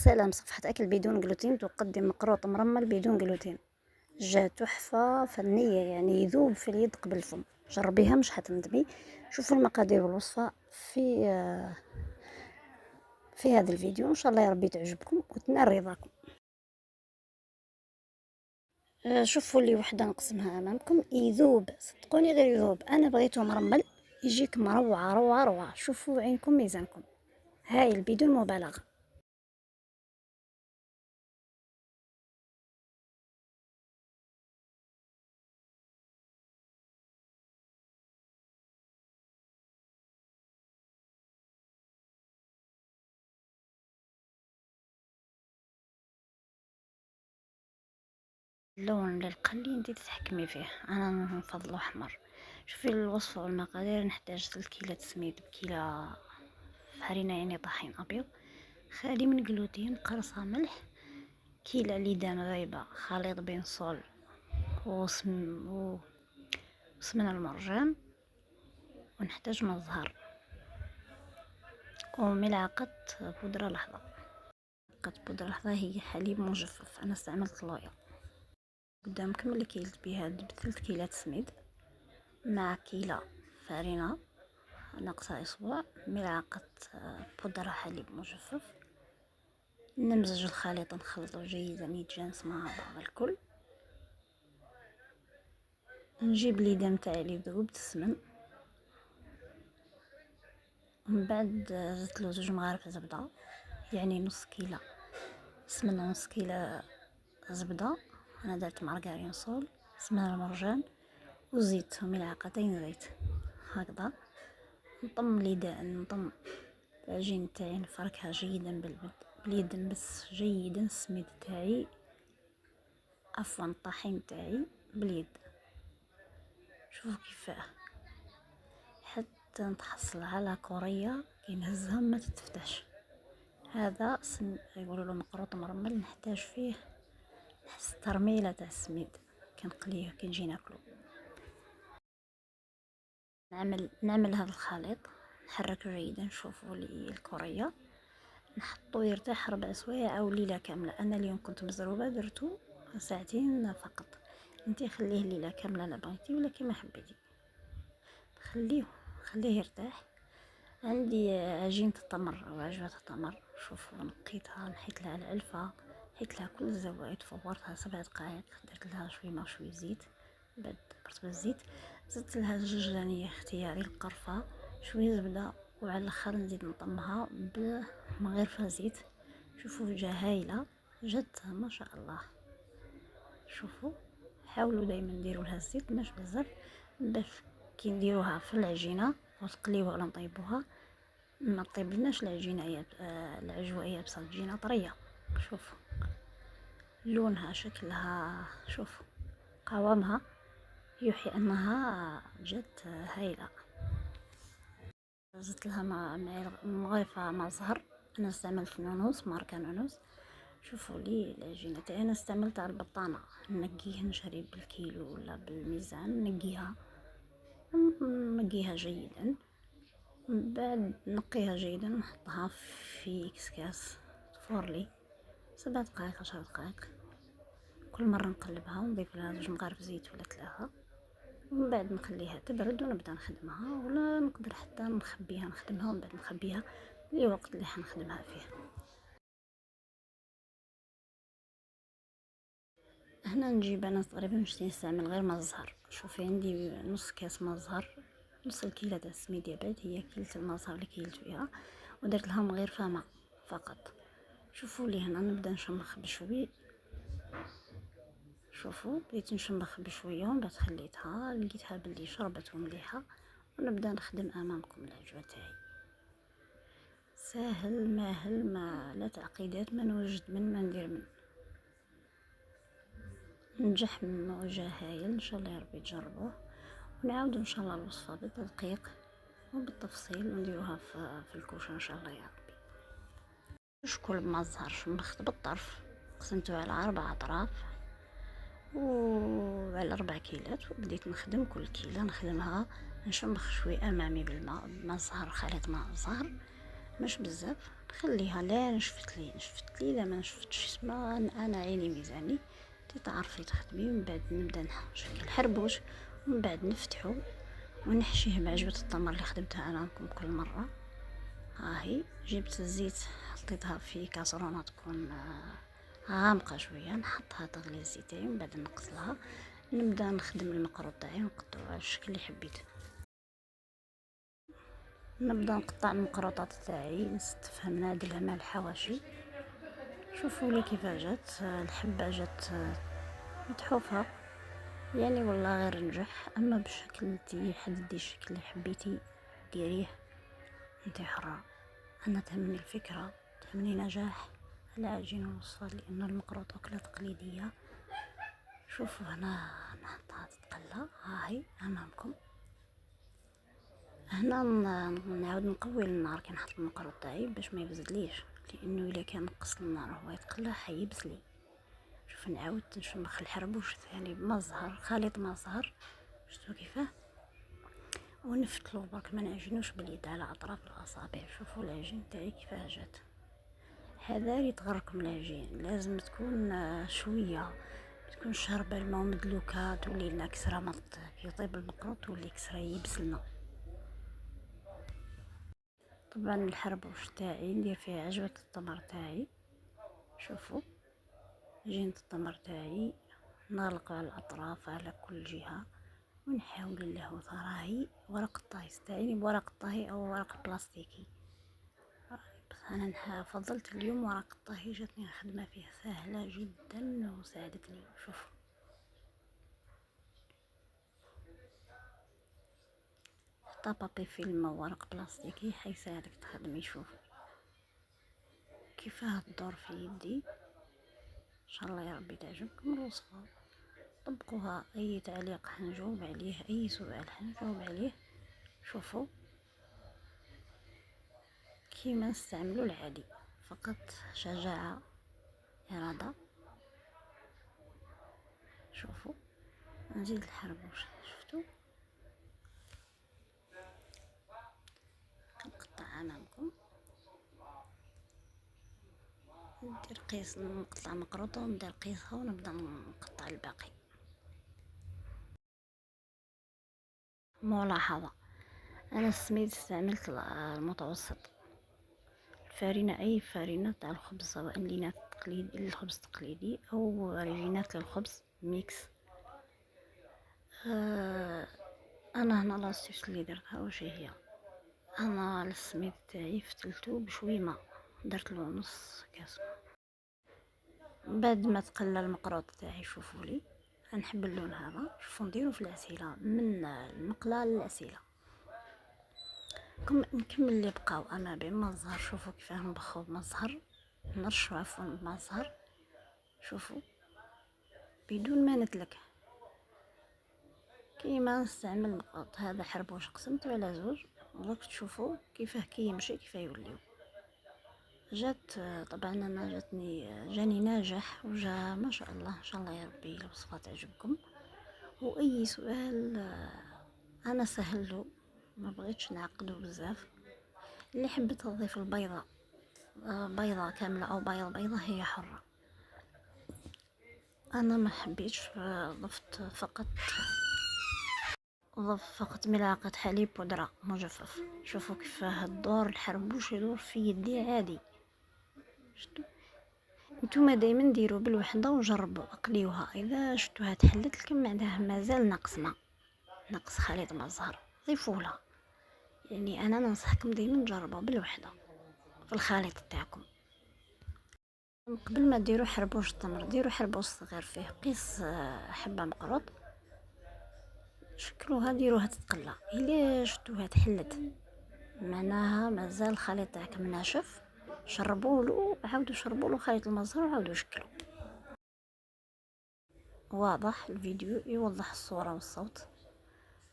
سلام. صفحة أكل بدون جلوتين تقدم مقروط مرمل بدون جلوتين. جا تحفة فنية، يعني يذوب في اليد قبل الفم. جربيها مش حتندمي. شوفوا المقادير والوصفة في هذا الفيديو، إن شاء الله يا ربي تعجبكم وتنال رضاكم. شوفوا لي وحدة نقسمها أمامكم. يذوب صدقوني، غير يذوب. أنا بغيته مرمل يجيك مروعة روعة روعة. شوفوا عينكم ميزانكم، هايل بدون مبالغة. اللون للقلي انتي تتحكمي فيه، انا نفضلو احمر. شوفي الوصفه والمقادير. نحتاج 3 كيلات سميد بكيلة فرينه، يعني طحين ابيض خالي من جلوتين، قرصه ملح، كيلة ليدان غايبه، خليط بين صول وسمن المرجان، ونحتاج ماء زهر وملعقه بودره لحظه. ملعقه بودره لحظه هي حليب مجفف، انا استعملت لويا. قدامكم اللي كيلت بها 3 كيلات سميد مع كيلة فرينة ناقصة أسبوع، ملعقة بودرة حليب مجفف. نمزج الخليط، نخلطه جيدا يتجانس مع بعض الكل. نجيب ليدة متاعي اللي ذوب تسمن، ومن بعد زدتلو 2 مغارف زبدة، يعني نص كيلة سمنة ونص كيلة زبدة. أنا درت مارغرين صول، سمنة المرجان وزيت وملعقتين زيت هكذا. نطم ليدة، نطم العجين تاعي، نفركها جيدا باليد، نبس جيدا السميد تاعي، عفوا الطحين تاعي باليد. شوفوا كيفاه حتى نتحصل على كورية كي نهزها ما تتفتحش. هذا يقولوا له مقروط مرمل. نحتاج فيه نحس ترميلة تاع السميد كنقليه كي نجي ناكلو. نعمل هذا الخليط، نحرك جيدا. شوفوا لي الكورية، نحطو يرتاح 4 سوايع او ليله كامله. انا اليوم كنت مزروبه درتو ساعتين فقط. انتي خليه ليله كامله لا بغيتي ولا كيما حبيتي. خليه يرتاح. عندي عجينه التمر او عجوه التمر. شوفوا نقيتها، نحيت لها العلفه، نحيت لها كل الزوايد، فورتها 7 دقائق، درت لها شويه ماء شويه زيت. بعد برت بالزيت زدت لها الجوجلانيه اختياري، القرفه، شويه زبده، وعلى الاخر نزيد نطمها من غير فيها زيت. شوفوا جا هايله، جات ما شاء الله. شوفوا حاولوا دائما نديروا لها الزيت مش بزاف، باش كي نديروها في العجينه وتقليوها ولا نطيبوها ما طيبلناش العجينه العجوه يابسه، تجينا طريه. شوفوا لونها، شكلها، شوفوا قوامها يوحي انها جات هايله. زدت لها مغرفه ماء زهر. انا استعملت نونوس، ماركه نونوس. شوفوا لي العجينه تاعي انا استعملتها البطانه، نقيه نشري بالكيلو ولا بالميزان، نقيها جيدا. من بعد نقيها جيدا، نحطها في كسكاس تفورلي 7 دقائق 10 دقائق. كل مره نقلبها ونضيف لها 2 مغارف زيت ولا 3. ومن بعد نخليها تبرد ونبدا نخدمها، ولا نقدر حتى نخبيها نخدمها ومن بعد نخبيها لوقت اللي حنخدمها فيه. هنا نجيب انا تقريبا باش نستعمل غير ماء الزهر. شوفي عندي نص كاس ماء الزهر، نص الكيلة تاع السميد يابد هي كيلة الماء الزهر اللي كيلت فيها، ودرت لهم غير فما فقط. شوفوا لي هنا نبدا نشمخ بشوي. شوفوا بديت نشمخ بشويه ومن بعد خليتها، لقيتها بلي شربت ومليحه، ونبدا نخدم امامكم العجوه تاعي. ساهل ماهل، ما لا تعقيدات، ما نوجد من ما ندير من. نجح من وجه هايل. ان شاء الله يا ربي تجربوه، ونعاود ان شاء الله الوصفه بالتدقيق وبالتفصيل ونديروها في الكوشه ان شاء الله يا ربي. شكل ما الزهر شمخت بالطرف، قسمته على 4 اطراف وعلى 4 كيلات، وبديت نخدم كل كيلة نخدمها، نشمخ شوي امامي بالماء الزهر، خليط ماء الزهر مش بزاف، خليها لا نشفت لي لا ما نشفتش اسمها. انا عيني ميزاني تعرفي تخدمي. من بعد نبدا نشكل الحربوش، ومن بعد نفتحو ونحشيه بعجبة التمر اللي خدمتها انا لكم كل مره. هاهي جبت الزيت حطيتها في كاسرونه تكون غامقه شويه، نحطها تغلي الزيت تاعي، من بعد نقصلها نبدا نخدم المقروط تاعي ونقطعو على الشكل اللي حبيت. نبدا نقطع المقروطات تاعي نستفهم نديرها مع الحواشي. شوفوا لي كيف جات الحبه، جات متحوفه يعني والله غير نجح. اما بشكل انتي حددي الشكل اللي حبيتي ديريه، انتي حرة. انا تهمني الفكرة، تهمني نجاح العجين والوصفة، لانه المقروط اكلة تقليدية. شوفوا هنا نحطها تتقلى، هاهي امامكم. هنا نعاود نقوي النار كي نحط المقروط تاعي باش ما يبزليش، لانه الا كان نقص النار وهو يتقلى حيبزلي. شوف نعاود نشمخ الحربوش ثاني بما الزهر، خليط ما الزهر، شفتوا كيفاه. ونفتلو برك ما نعجنوش باليد على اطراف الاصابع. شوفوا العجين تاعي كيفاه جات. حذاري تغركم العجين، لازم تكون شويه، تكون شاربه الماء ومدلوكه، تولي لنا كسره كي يطيب المقروط تولي كسره يبسلنا. طبعا الحربوش تاعي ندير فيه عجوة التمر تاعي. شوفوا عجينة التمر تاعي نغلق على الاطراف على كل جهه، ونحاول نلهو. راهي ورق الطهي تاعي بورق الطهي او ورق بلاستيكي، بس انا فضلت اليوم ورق الطهي، جاتني الخدمه فيه سهله جدا وساعدتني. شوف حتى بابي فيلم ورق بلاستيكي حيساعدك تخدمي. شوف كيفاه تدور في يدي. ان شاء الله يا ربي تعجبكم الوصفه، طبقوها. اي تعليق حنجاوب عليه، اي سؤال حنجاوب عليه. شوفوا كيما نستعملوا العادي، فقط شجاعة، إرادة. شوفوا نزيد الحربوش، شفتوا نقطع أمامكم. ندير قيس، نقطع مقروطة وندير قيسها ونبدا نقطع الباقي. ملاحظة، أنا السميد استعملت المتوسط، الفارينة أي فارينة تاع الخبز، سواء لينات تقليدي الخبز التقليدي أو ريجينات للخبز ميكس. أنا هنا لاستيس اللي درتها واش هي، انا السميد تاعي فتلتو بشويه ماء، درت له نص كاس. بعد ما تقلى المقروط تاعي، شوفوا لي نحب اللون هذا. شوفوا نديرو في العسيله من المقله للعسيله. نكمل اللي بقاو انا بما الزهر. شوفوا كيفاه نبخو بما الزهر، نرشو عفوا بما الزهر. شوفوا بدون ما نتلك، كيما نستعمل المقروط هذا حربوش قسمته على زوج. دروك تشوفوا كيفاه كي يمشي كيفاه يوليو. جات طبعا انا جاني ناجح وجا ما شاء الله. ان شاء الله يا ربي الوصفه تعجبكم. واي سؤال انا سهله، ما بغيتش نعقدو بزاف. اللي حبت تضيف البيضه، بيضه كامله او بيضه هي حره. انا ما حبيتش، ضفت فقط ملعقه حليب بودره مجفف. شوفوا كيفاه الدور الحربوش يدور في يدي عادي. شتو نتوما دايما ديروا بالوحده وجربوا اقليوها، اذا شفتوها تحلت لكم معناها مازال ناقص ماء، ناقص خليط مع الزهر، ضيفولها. يعني انا ننصحكم دايما تجربوا بالوحده في الخليط تاعكم. قبل ما ديروا حربوش التمر، ديروا حربوش صغير فيه قيس حبه مقروط، شكلوها ديروها تتقلى. الا شفتوها تحلت معناها مازال الخليط تاعكم ناشف، شربولو، عاودوا شربولو خليط المزهر وعاودوا شكلوا. واضح الفيديو يوضح الصورة والصوت.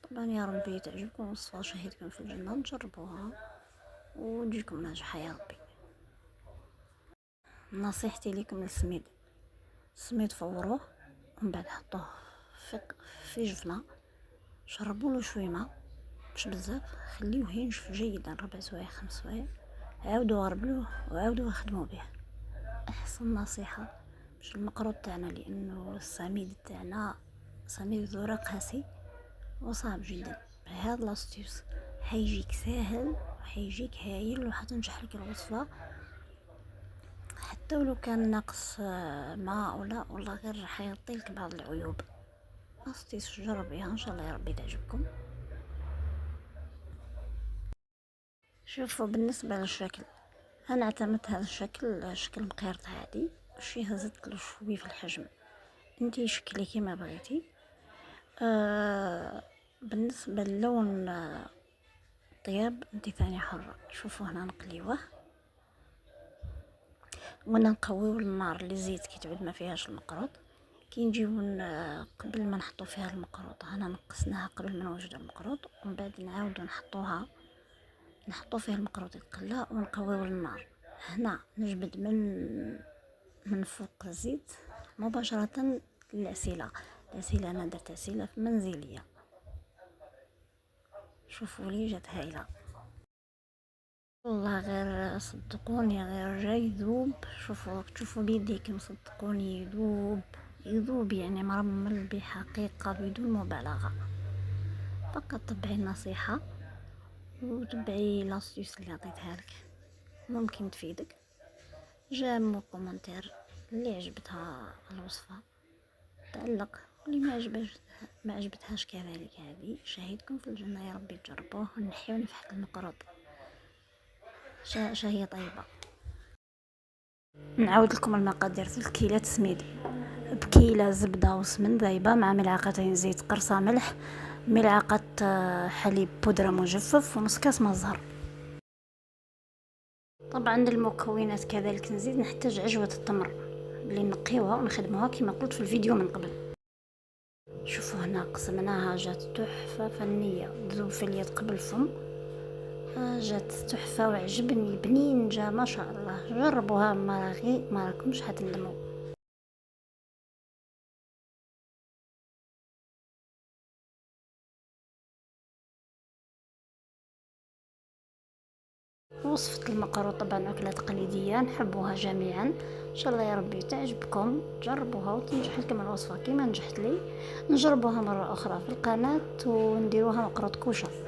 طبعا يا ربي تعجبكم الوصفة، شهيتكم في الجنة، تجربوها وتجيكم ناجحة يا ربي. نصيحتي لكم السميد فوروه ومن بعد حطوه في جفنة، شربوله شوي ماء مش بزاف، خليوه ينشف جيدا 4 سوايع 5 سوايع. عاودوا غربلوه وعاودوا خدموا به. احسن نصيحة باش المقروض تاعنا، لانه الصميد تاعنا صميد ذرة قاسي وصعب جدا. هذا لاستيوس حيجيك ساهل وحيجيك هايل وحتنجح لك الوصفة، حتى ولو كان ناقص ماء ولا غير حيغطيلك بعض العيوب. لاستيوس جربيها ان شاء الله يا ربي تعجبكم. شوفوا بالنسبة للشكل، انا اعتمدت هذا الشكل، شكل مقيرط عادي، شي هزت له شوي في الحجم، انتي شكلي كيما بغيتي. بالنسبة للون طياب انتي ثاني حرة. شوفوا هنا نقليوه وانا نقويو النار اللي زيت كي تعود ما فيهاش المقروط. كي نجيو قبل ما نحطو فيها المقروط، هنا نقصناها قبل ما نوجد المقروط، ومن بعد نعاودو نحطو فيها المقروط يتقلى ونقويو النار. هنا نجبد من فوق الزيت مباشرة العسيلة. انا درت عسيلة منزلية، شوفوا لي جات هايلة والله، غير صدقوني غير جاي يذوب. شوفوا بيديكم صدقوني يذوب يعني مرمل بحقيقة بدون مبالغة. فقط تبعي النصيحة وتبعي لاستيوس اللي عطيتها لك، ممكن تفيدك. جامو كومنتير اللي عجبتها الوصفة تعلق، واللي ما عجبتهاش كذلك. هذه شهيدكم في الجنة يا ربي تجربوه ونحيو نفحة المقروط. شهية طيبة. نعاود لكم المقادير: 3 كيلات سميد بكيلة زبدة وسمن ذايبة مع ملعقتين زيت قرصة ملح، ملعقة حليب بودرة مجفف، ونص كاس ما الزهر. طبعا المكونات كذلك نزيد نحتاج عجوة التمر اللي نقيوها ونخدموها كما قلت في الفيديو من قبل. شوفوا هنا قسمناها جات تحفة فنية، تذوب في اليد قبل الفم. جات تحفة وعجبني بنين جا ما شاء الله. جربوها ما راكمش حتندموا. وصفة المقروط طبعا أكلة تقليدية نحبوها جميعا، إن شاء الله يا ربي تعجبكم. جربوها وتنجح لكم الوصفة كما نجحت لي. نجربوها مرة أخرى في القناة ونديروها مقروط كوشة.